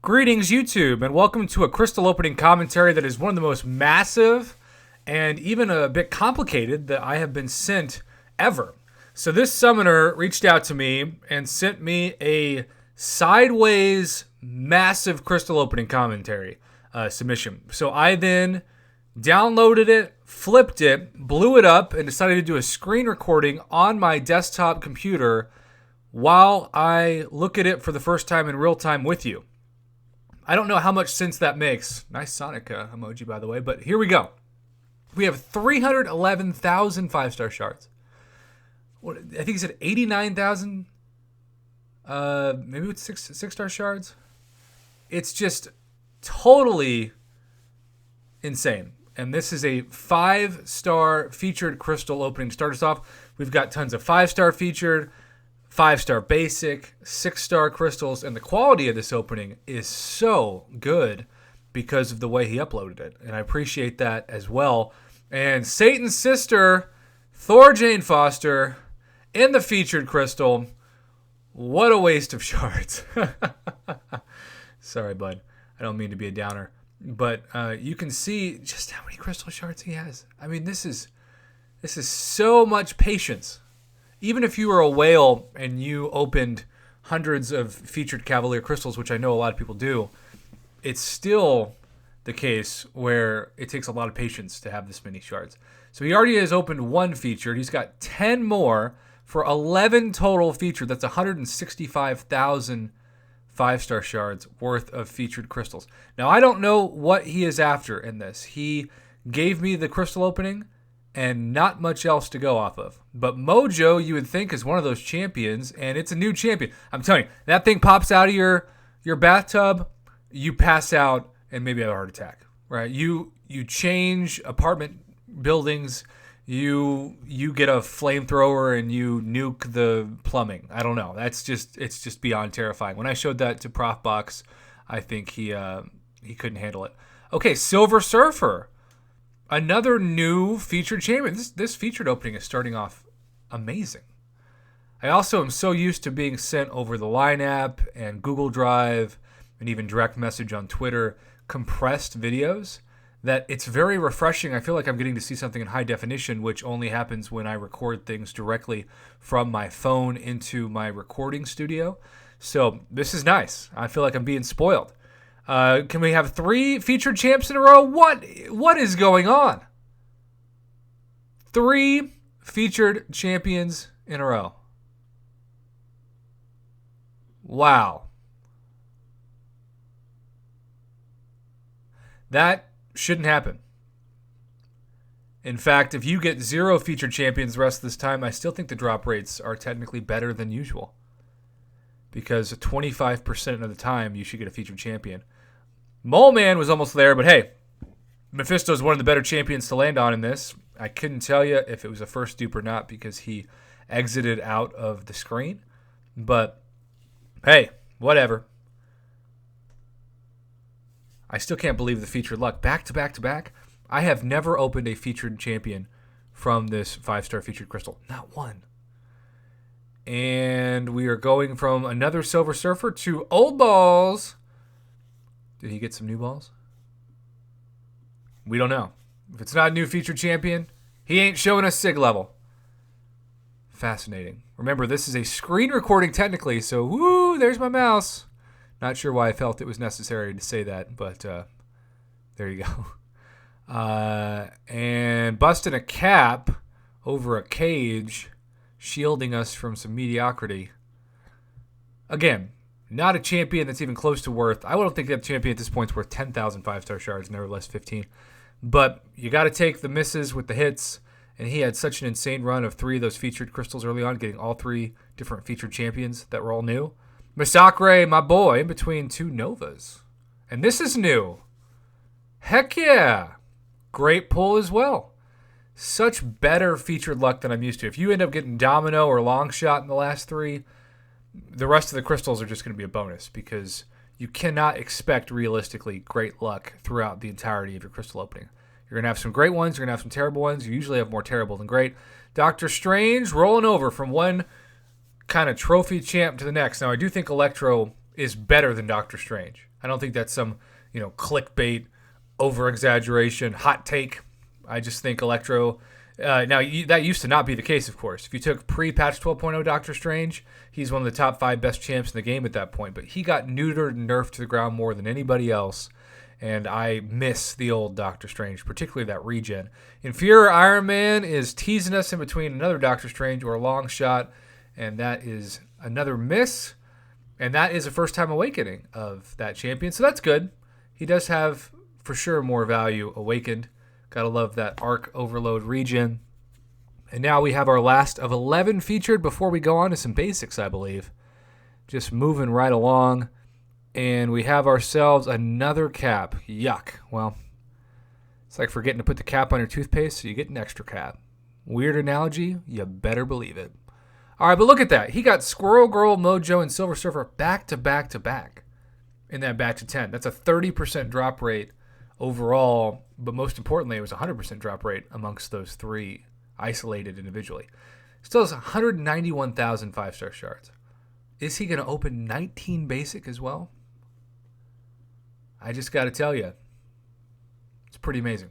Greetings, YouTube, and welcome to a crystal opening commentary that is one of the most massive and even a bit complicated that I have been sent ever. So this summoner reached out to me and sent me a sideways massive crystal opening commentary submission. So I then downloaded it, flipped it, blew it up, and decided to do a screen recording on my desktop computer while I look at it for the first time in real time with you. I don't know how much sense that makes. Nice Sonic emoji, by the way. But here we go. We have 311,000 5-star shards. I think he said 89,000. Maybe it's six-star shards. It's just totally insane. And this is a 5-star featured crystal opening. To start us off, we've got tons of 5-star featured, 5-star basic, 6-star crystals, and the quality of this opening is so good because of the way he uploaded it, and I appreciate that as well. And Satan's sister, Thor Jane Foster, in the featured crystal. What a waste of shards. Sorry, bud. I don't mean to be a downer, but you can see just how many crystal shards he has. I mean, this is so much patience. Even if you were a whale and you opened hundreds of featured Cavalier crystals, which I know a lot of people do, it's still the case where it takes a lot of patience to have this many shards. So he already has opened one featured. He's got 10 more for 11 total featured. That's 165,000 5-star shards worth of featured crystals. Now, I don't know what he is after in this. He gave me the crystal opening and not much else to go off of. But Mojo, you would think, is one of those champions, and it's a new champion. I'm telling you, that thing pops out of your bathtub, you pass out, and maybe have a heart attack, right? You change apartment buildings, you get a flamethrower, and you nuke the plumbing. I don't know. It's just beyond terrifying. When I showed that to Prof Box, I think he couldn't handle it. Okay, Silver Surfer. Another new featured champion. This featured opening is starting off amazing. I also am so used to being sent over the Line app and Google Drive and even direct message on Twitter compressed videos that it's very refreshing. I feel like I'm getting to see something in high definition, which only happens when I record things directly from my phone into my recording studio. So this is nice. I feel like I'm being spoiled. Can we have 3 featured champs in a row? What is going on? 3 featured champions in a row. Wow. That shouldn't happen. In fact, if you get 0 featured champions the rest of this time, I still think the drop rates are technically better than usual. Because 25% of the time, you should get a featured champion. Mole Man was almost there, but hey, Mephisto is one of the better champions to land on in this. I couldn't tell you if it was a first dupe or not because he exited out of the screen. But hey, whatever. I still can't believe the featured luck. Back to back to back. I have never opened a featured champion from this 5-star featured crystal. Not one. And we are going from another Silver Surfer to old balls. Did he get some new balls? We don't know. If it's not a new featured champion, he ain't showing us SIG level. Fascinating. Remember, this is a screen recording technically, so woo, there's my mouse. Not sure why I felt it was necessary to say that, but there you go. And busting a cap over a cage, shielding us from some mediocrity. Again, not a champion that's even close to worth. I don't think that champion at this point is worth 10,000 5-star shards, nevertheless 15. But you got to take the misses with the hits. And he had such an insane run of 3 of those featured crystals early on, getting all 3 different featured champions that were all new. Masakre, my boy, in between 2 Novas. And this is new. Heck yeah. Great pull as well. Such better featured luck than I'm used to. If you end up getting Domino or Long Shot in the last 3, the rest of the crystals are just going to be a bonus because you cannot expect realistically great luck throughout the entirety of your crystal opening. You're going to have some great ones. You're going to have some terrible ones. You usually have more terrible than great. Doctor Strange rolling over from one kind of trophy champ to the next. Now, I do think Electro is better than Doctor Strange. I don't think that's some, clickbait, over-exaggeration, hot take. I just think Electro... that used to not be the case, of course. If you took pre-patch 12.0 Doctor Strange, he's one of the top 5 best champs in the game at that point. But he got neutered and nerfed to the ground more than anybody else. And I miss the old Doctor Strange, particularly that regen. Inferior Iron Man is teasing us in between another Doctor Strange or a long shot. And that is another miss. And that is a first-time awakening of that champion. So that's good. He does have, for sure, more value awakened. Gotta love that Arc Overload regen. And now we have our last of 11 featured before we go on to some basics, I believe. Just moving right along. And we have ourselves another cap. Yuck. Well, it's like forgetting to put the cap on your toothpaste, so you get an extra cap. Weird analogy? You better believe it. All right, but look at that. He got Squirrel Girl, Mojo, and Silver Surfer back to back to back in that batch of 10. That's a 30% drop rate overall, but most importantly, it was a 100% drop rate amongst those 3 isolated individually. Still has 191,000 5-star shards. Is he going to open 19 basic as well? I just got to tell you, it's pretty amazing.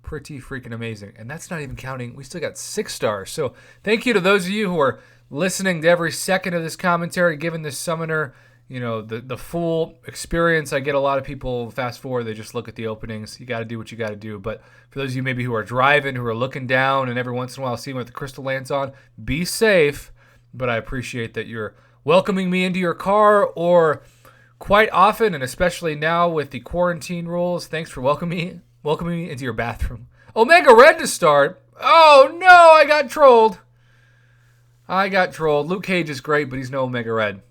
Pretty freaking amazing. And that's not even counting, we still got 6 stars. So thank you to those of you who are listening to every second of this commentary, giving this summoner, the full experience. I get a lot of people fast forward, they just look at the openings. You got to do what you got to do. But for those of you maybe who are driving, who are looking down, and every once in a while seeing what the crystal lands on, be safe. But I appreciate that you're welcoming me into your car, or quite often, and especially now with the quarantine rules, thanks for welcoming me into your bathroom. Omega Red to start. Oh no, I got trolled. Luke Cage is great, but he's no Omega Red.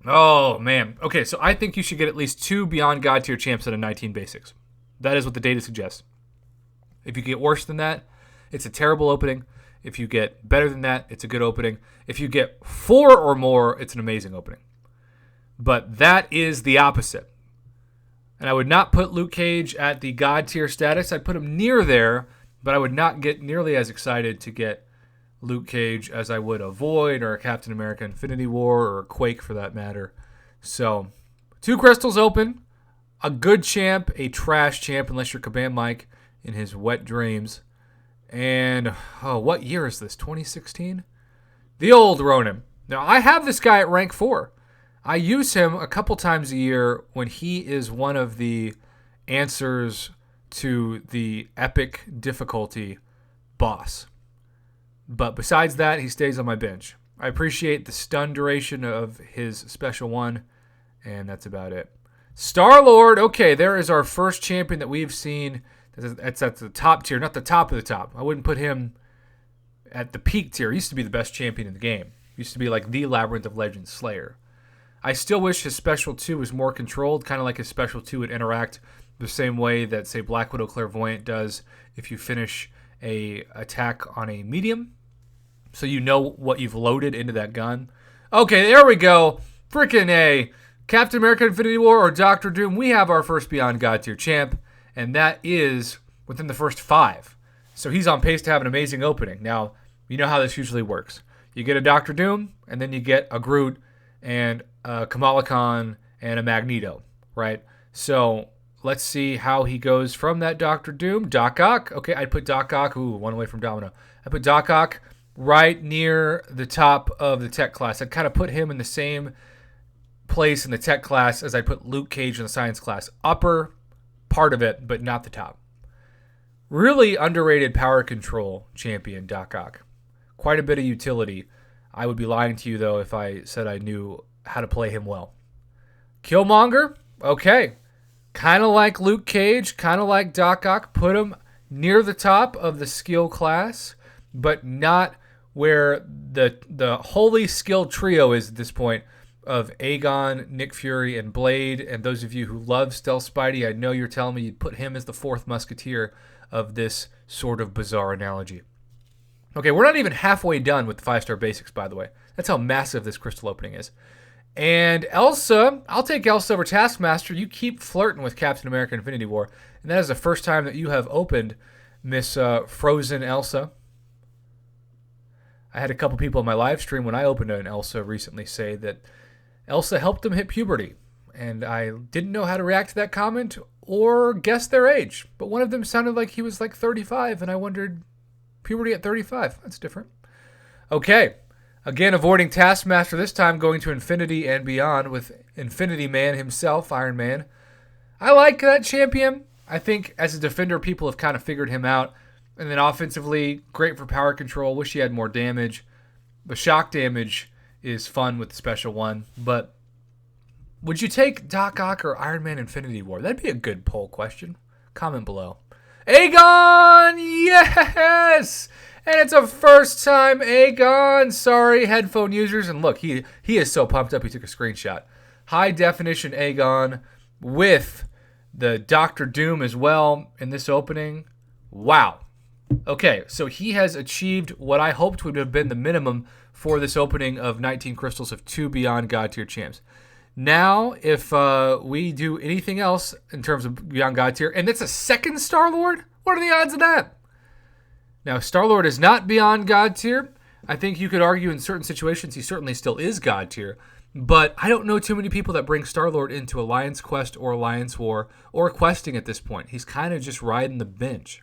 Oh man. Okay, so I think you should get at least 2 Beyond God tier champs out of 19 basics. That is what the data suggests. If you get worse than that, it's a terrible opening. If you get better than that, it's a good opening. If you get 4 or more, it's an amazing opening. But that is the opposite. And I would not put Luke Cage at the God tier status. I'd put him near there, but I would not get nearly as excited to get Luke Cage as I would a Void or a Captain America Infinity War or a Quake for that matter. So, 2 crystals open. A good champ, a trash champ, unless you're Kabam Mike in his wet dreams. And, what year is this? 2016? The old Ronin. Now, I have this guy at rank 4. I use him a couple times a year when he is one of the answers to the epic difficulty boss. But besides that, he stays on my bench. I appreciate the stun duration of his special one, and that's about it. Star-Lord, okay, there is our first champion that we've seen. That's at the top tier, not the top of the top. I wouldn't put him at the peak tier. He used to be the best champion in the game. He used to be like the Labyrinth of Legends Slayer. I still wish his special 2 was more controlled, kind of like his special 2 would interact the same way that, say, Black Widow Clairvoyant does if you finish a attack on a medium. So you know what you've loaded into that gun. Okay, there we go. Frickin' A. Captain America Infinity War or Doctor Doom, we have our first Beyond God tier champ, and that is within the first 5. So he's on pace to have an amazing opening. Now, you know how this usually works. You get a Doctor Doom, and then you get a Groot, and a Kamala Khan, and a Magneto, right? So let's see how he goes from that Doctor Doom. Doc Ock. Okay, I'd put Doc Ock. Ooh, one away from Domino. I put Doc Ock right near the top of the tech class. I'd kind of put him in the same place in the tech class as I put Luke Cage in the science class. Upper part of it, but not the top. Really underrated power control champion, Doc Ock. Quite a bit of utility. I would be lying to you, though, if I said I knew how to play him well. Killmonger, okay. Kind of like Luke Cage, kind of like Doc Ock. Put him near the top of the skill class, but not where the holy skill trio is at this point of Aegon, Nick Fury, and Blade. And those of you who love Stealth Spidey, I know you're telling me you'd put him as the 4th musketeer of this sort of bizarre analogy. Okay, we're not even halfway done with the 5-star basics, by the way. That's how massive this crystal opening is. And Elsa, I'll take Elsa over Taskmaster. You keep flirting with Captain America Infinity War. And that is the first time that you have opened Miss Frozen Elsa. I had a couple people in my live stream when I opened an Elsa recently say that Elsa helped them hit puberty. And I didn't know how to react to that comment or guess their age. But one of them sounded like he was like 35, and I wondered, puberty at 35? That's different. Okay. Again, avoiding Taskmaster, this time going to infinity and beyond with Infinity Man himself, Iron Man. I like that champion. I think as a defender, people have kind of figured him out. And then offensively, great for power control. Wish he had more damage. The shock damage is fun with the special one. But would you take Doc Ock or Iron Man Infinity War? That'd be a good poll question. Comment below. Aegon! Yes! And it's a first time Aegon. Sorry, headphone users. And look, he is so pumped up he took a screenshot. High definition Aegon with the Doctor Doom as well in this opening. Wow. Okay, so he has achieved what I hoped would have been the minimum for this opening of 19 crystals of 2 Beyond God tier champs. Now, if we do anything else in terms of Beyond God tier, and it's a second Star-Lord, what are the odds of that? Now, Star-Lord is not Beyond God tier. I think you could argue in certain situations he certainly still is God tier. But I don't know too many people that bring Star-Lord into Alliance Quest or Alliance War or questing at this point. He's kind of just riding the bench.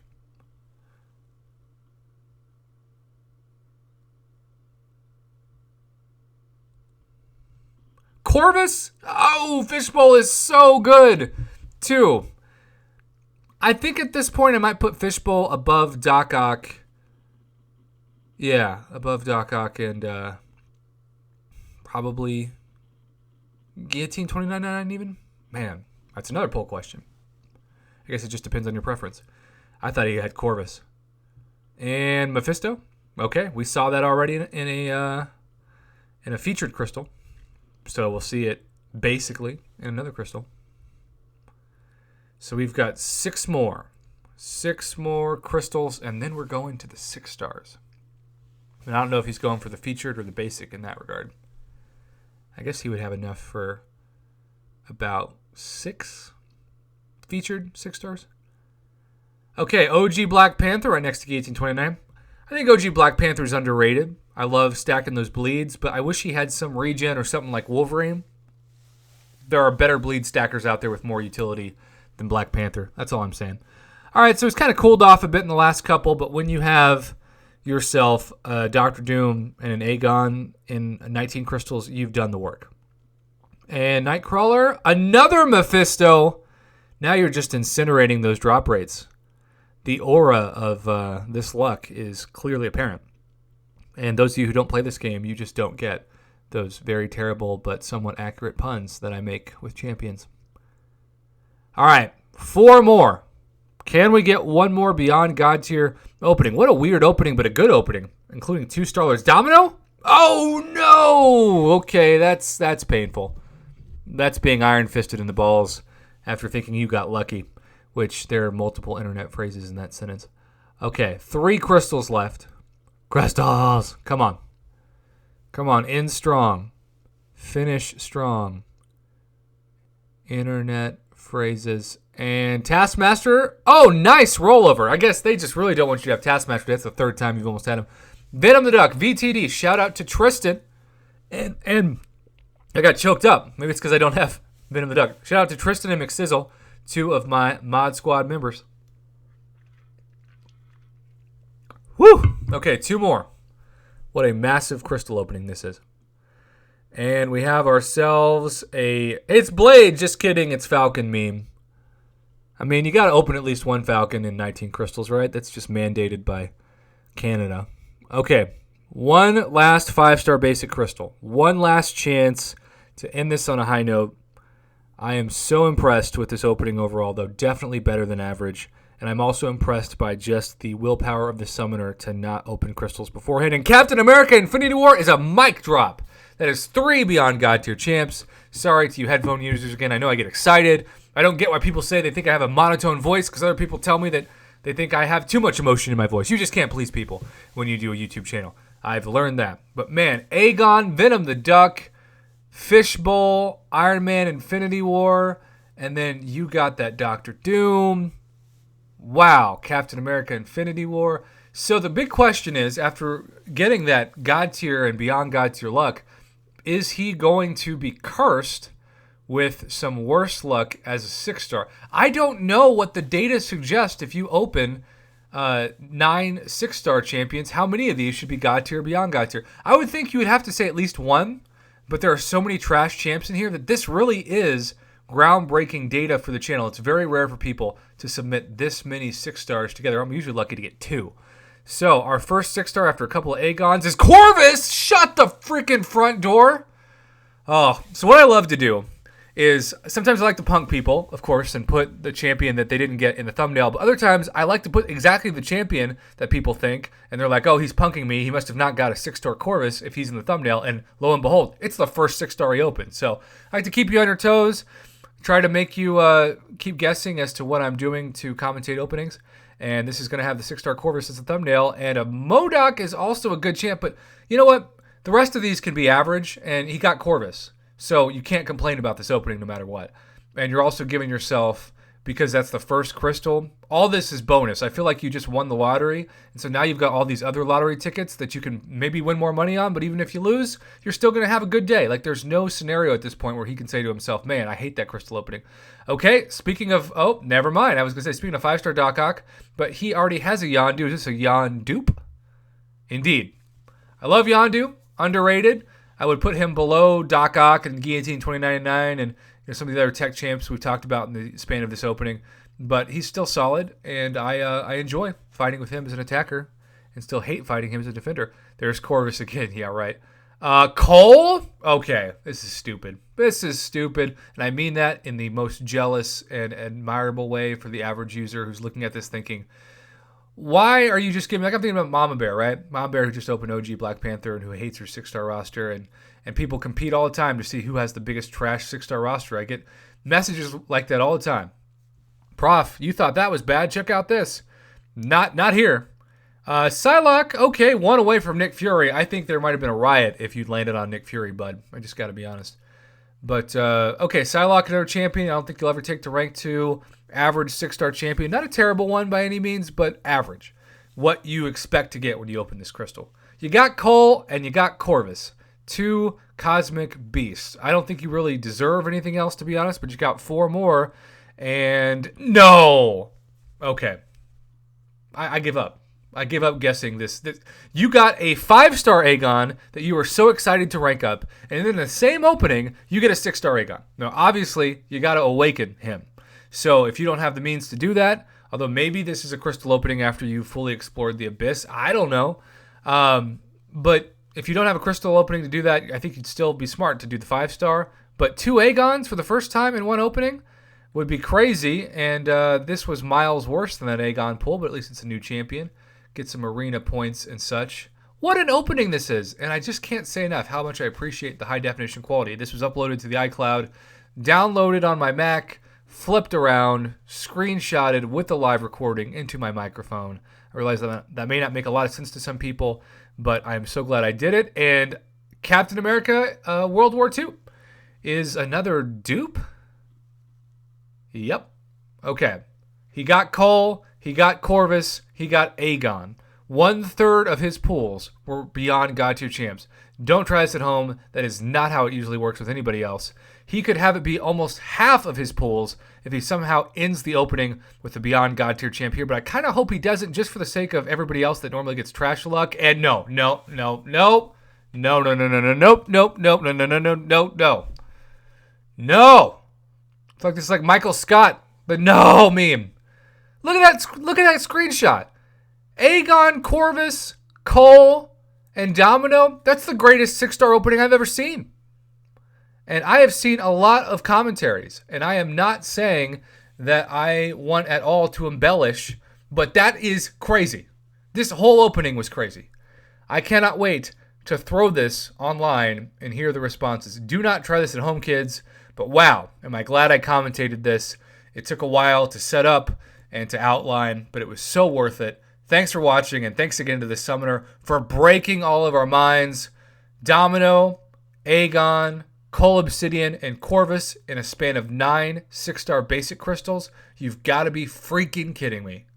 Corvus? Oh, Fishbowl is so good, too. I think at this point I might put Fishbowl above Doc Ock. Yeah, above Doc Ock and probably Guillotine 29.99 even? Man, that's another poll question. I guess it just depends on your preference. I thought he had Corvus. And Mephisto? Okay, we saw that already in a featured crystal. So we'll see it basically in another crystal. So we've got 6 more. 6 more crystals, and then we're going to the 6 stars. And I don't know if he's going for the featured or the basic in that regard. I guess he would have enough for about 6 featured 6 stars. Okay, OG Black Panther right next to Guillotine 29. I think OG Black Panther is underrated. I love stacking those bleeds, but I wish he had some regen or something like Wolverine. There are better bleed stackers out there with more utility than Black Panther. That's all I'm saying. All right, so it's kind of cooled off a bit in the last couple, but when you have yourself Doctor Doom and an Aegon in 19 crystals, you've done the work. And Nightcrawler, another Mephisto. Now you're just incinerating those drop rates. The aura of this luck is clearly apparent. And those of you who don't play this game, you just don't get those very terrible but somewhat accurate puns that I make with champions. All right, 4 more. Can we get 1 more Beyond God tier opening? What a weird opening, but a good opening, including 2 Star-Lords. Domino? Oh, no! Okay, that's painful. That's being iron-fisted in the balls after thinking you got lucky, which there are multiple internet phrases in that sentence. Okay, 3 crystals left. Crystals! Come on. Come on, end strong. Finish strong. Internet phrases. And Taskmaster. Oh, nice rollover. I guess they just really don't want you to have Taskmaster. That's the 3rd time you've almost had him. Venom the Duck. VTD. Shout out to Tristan. And I got choked up. Maybe it's because I don't have Venom the Duck. Shout out to Tristan and McSizzle, 2 of my Mod Squad members. Woo! Okay, 2 more. What a massive crystal opening this is. And we have ourselves it's Blade, just kidding, it's Falcon meme. I mean, you got to open at least 1 Falcon in 19 crystals, right? That's just mandated by Canada. Okay, 1 last 5-star basic crystal. 1 last chance to end this on a high note. I am so impressed with this opening overall, though definitely better than average. And I'm also impressed by just the willpower of the summoner to not open crystals beforehand. And Captain America Infinity War is a mic drop. That is 3 Beyond God tier champs. Sorry to you headphone users again. I know I get excited. I don't get why people say they think I have a monotone voice, because other people tell me that they think I have too much emotion in my voice. You just can't please people when you do a YouTube channel. I've learned that. But man, Aegon, Venom the Duck, Fishbowl, Iron Man Infinity War, and then you got that Doctor Doom. Wow, Captain America Infinity War. So the big question is, after getting that God tier and Beyond God tier luck, is he going to be cursed with some worse luck as a 6-star? I don't know what the data suggests if you open 9 6-star champions. How many of these should be God tier or beyond God tier? I would think you would have to say at least one, but there are so many trash champs in here that this really is groundbreaking data for the channel. It's very rare for people to submit this many 6-stars together. I'm usually lucky to get 2. So our first 6-star after a couple of Aegons is Corvus. Shut the freaking front door. Oh, so what I love to do is sometimes I like to punk people, of course, and put the champion that they didn't get in the thumbnail. But other times I like to put exactly the champion that people think, and they're like, oh, he's punking me. He must have not got a 6-star Corvus if he's in the thumbnail. And lo and behold, it's the first 6-star he opened. So I like to keep you on your toes, try to make you keep guessing as to what I'm doing to commentate openings. And this is going to have the 6-star Corvus as the thumbnail. And a Modok is also a good champ. But you know what? The rest of these can be average, and he got Corvus. So you can't complain about this opening no matter what. And you're also giving yourself, because that's the first crystal, all this is bonus. I feel like you just won the lottery. And so now you've got all these other lottery tickets that you can maybe win more money on. But even if you lose, you're still going to have a good day. Like there's no scenario at this point where he can say to himself, man, I hate that crystal opening. Okay, speaking of, oh, never mind. I was going to say, speaking of 5-star Doc Ock, but he already has a Yondu. Is this a Yondupe? Indeed. I love Yondu. Underrated. I would put him below Doc Ock and Guillotine 2099 and some of the other tech champs we've talked about in the span of this opening. But he's still solid, and I enjoy fighting with him as an attacker and still hate fighting him as a defender. There's Corvus again. Yeah, right. Cole? Okay, this is stupid. This is stupid, and I mean that in the most jealous and admirable way for the average user who's looking at this thinking, why are you just giving, like I'm thinking about Mama Bear, right? Mama Bear who just opened OG Black Panther and who hates her 6-star roster, and people compete all the time to see who has the biggest trash 6-star roster. I get messages like that all the time. Prof, you thought that was bad? Check out this. Not here. Psylocke, okay, 1 away from Nick Fury. I think there might have been a riot if you'd landed on Nick Fury, bud. I just got to be honest. But, okay, Psylocke, another champion. I don't think you'll ever take to rank 2. Average 6-star champion. Not a terrible one by any means, but average. What you expect to get when you open this crystal. You got Cole and you got Corvus. 2 cosmic beasts. I don't think you really deserve anything else, to be honest, but you got 4 more. And no. Okay. I give up. I give up guessing this. You got a 5-star Aegon that you were so excited to rank up, and then in the same opening, you get a 6-star Aegon. Now, obviously, you got to awaken him. So if you don't have the means to do that, although maybe this is a crystal opening after you fully explored the abyss, I don't know. But if you don't have a crystal opening to do that, I think you'd still be smart to do the 5-star. But 2 Aegons for the first time in one opening would be crazy. And this was miles worse than that Aegon pull, but at least it's a new champion. Get some arena points and such. What an opening this is. And I just can't say enough how much I appreciate the high definition quality. This was uploaded to the iCloud, downloaded on my Mac, flipped around, screenshotted with the live recording into my microphone. I realize that may not make a lot of sense to some people, but I'm so glad I did it. And Captain America World War II is another dupe? Yep. Okay. He got Cole, he got Corvus, he got Aegon. 1/3 of his pools were beyond God tier champs. Don't try this at home. That is not how it usually works with anybody else. He could have it be almost half of his pools if he somehow ends the opening with the beyond God tier champ here, but I kind of hope he doesn't just for the sake of everybody else that normally gets trash luck. And no. It's like this is like Michael Scott, the no meme. Look at that screenshot. Aegon, Corvus, Cole, and Domino. That's the greatest 6-star opening I've ever seen. And I have seen a lot of commentaries, and I am not saying that I want at all to embellish, but that is crazy. This whole opening was crazy. I cannot wait to throw this online and hear the responses. Do not try this at home, kids, but wow, am I glad I commentated this. It took a while to set up and to outline, but it was so worth it. Thanks for watching, and thanks again to the Summoner for breaking all of our minds. Domino, Aegon, Cole Obsidian, and Corvus in a span of 9 6-star basic crystals. You've got to be freaking kidding me.